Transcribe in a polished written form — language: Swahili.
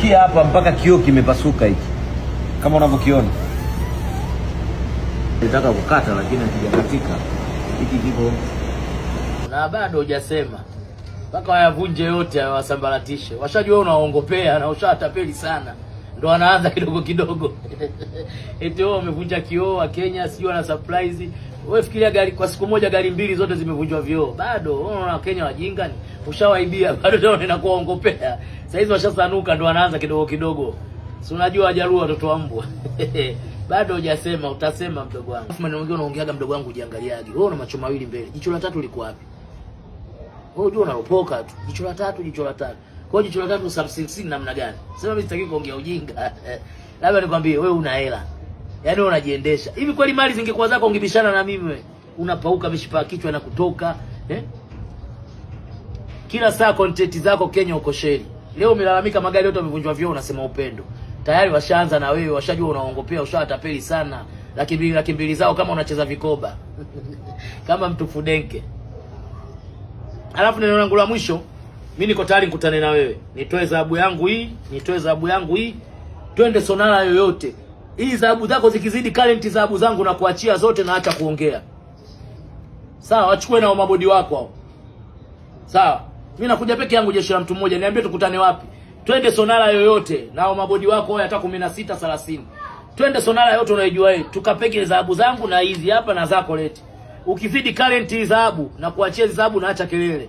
Kia hapa mpaka kioo kimepasuka hiki. Kama unavyokiona. Nitaka kukata lakini hakijakatika. Hiki kipo. Na bado hujasema. Mpaka wayavunje yote wasambaratishe. Washajua unaongopea na ushatapeli sana. Ndio wanaanza kidogo kidogo. Eti wao wamevunja kioo wa Kenya, sio na surprise. Wewe fikiria gari kwa siku moja gari mbili zote zimevunjwa vioo. Bado unaona Kenya wajinga ni. Ushawaibia bado ndio inakuwa ongopea. Sasa hizo washasanuka ndio wanaanza kidogo kidogo. Si unajua wajaruo watoto wa mbwa. Bado hujasema, utasema mdogo wangu. Afu mwingine unaongeaga mdogo wangu ujiangaliaje. Wewe una macho mawili mbele. Jicho la tatu liko wapi? Wewe unajua unalopoka tu. Jicho la tatu, jicho la tatu. Kwa hiyo jicho la tatu subsistence namna gani? Sema mimi sitaki kuongea ujinga. Labda nikwambie wewe una hela. Yaani wewe unajiendesha. Hivi kweli mali zingekuwa zako ungebishana na mimi wewe? Unapauka mishipa kichwa na kutoka, Kila saa content zako Kenya uko sheri. Leo umelalamika magari yote yamevunjwa vioo unasema upendo. Tayari washaanza na wewe, washajua unaongopea, ushawatapeli sana. Laki mbili zao kama unacheza vikoba. Kama mtu fudenke. Alafu neno langu la mwisho, mimi niko tayari nikutane na wewe. Nitoe dhahabu yangu hii, twende sonara yoyote. Hii dhahabu zako zikizidi current dhahabu zangu na kuachia zote na acha kuongea. Sawa, wachukue na mabodi wako hao. Sawa. Mimi nakuja peke yangu jeshi la mtu mmoja. Niambie tukutane wapi? Twende sonara yoyote na mabodi wako hata 16 30. Twende sonara yote unayojua wewe. Tukapeke dhahabu zangu na hizi hapa na zako leti. Ukizidi current dhahabu na kuachia dhahabu na acha kelele.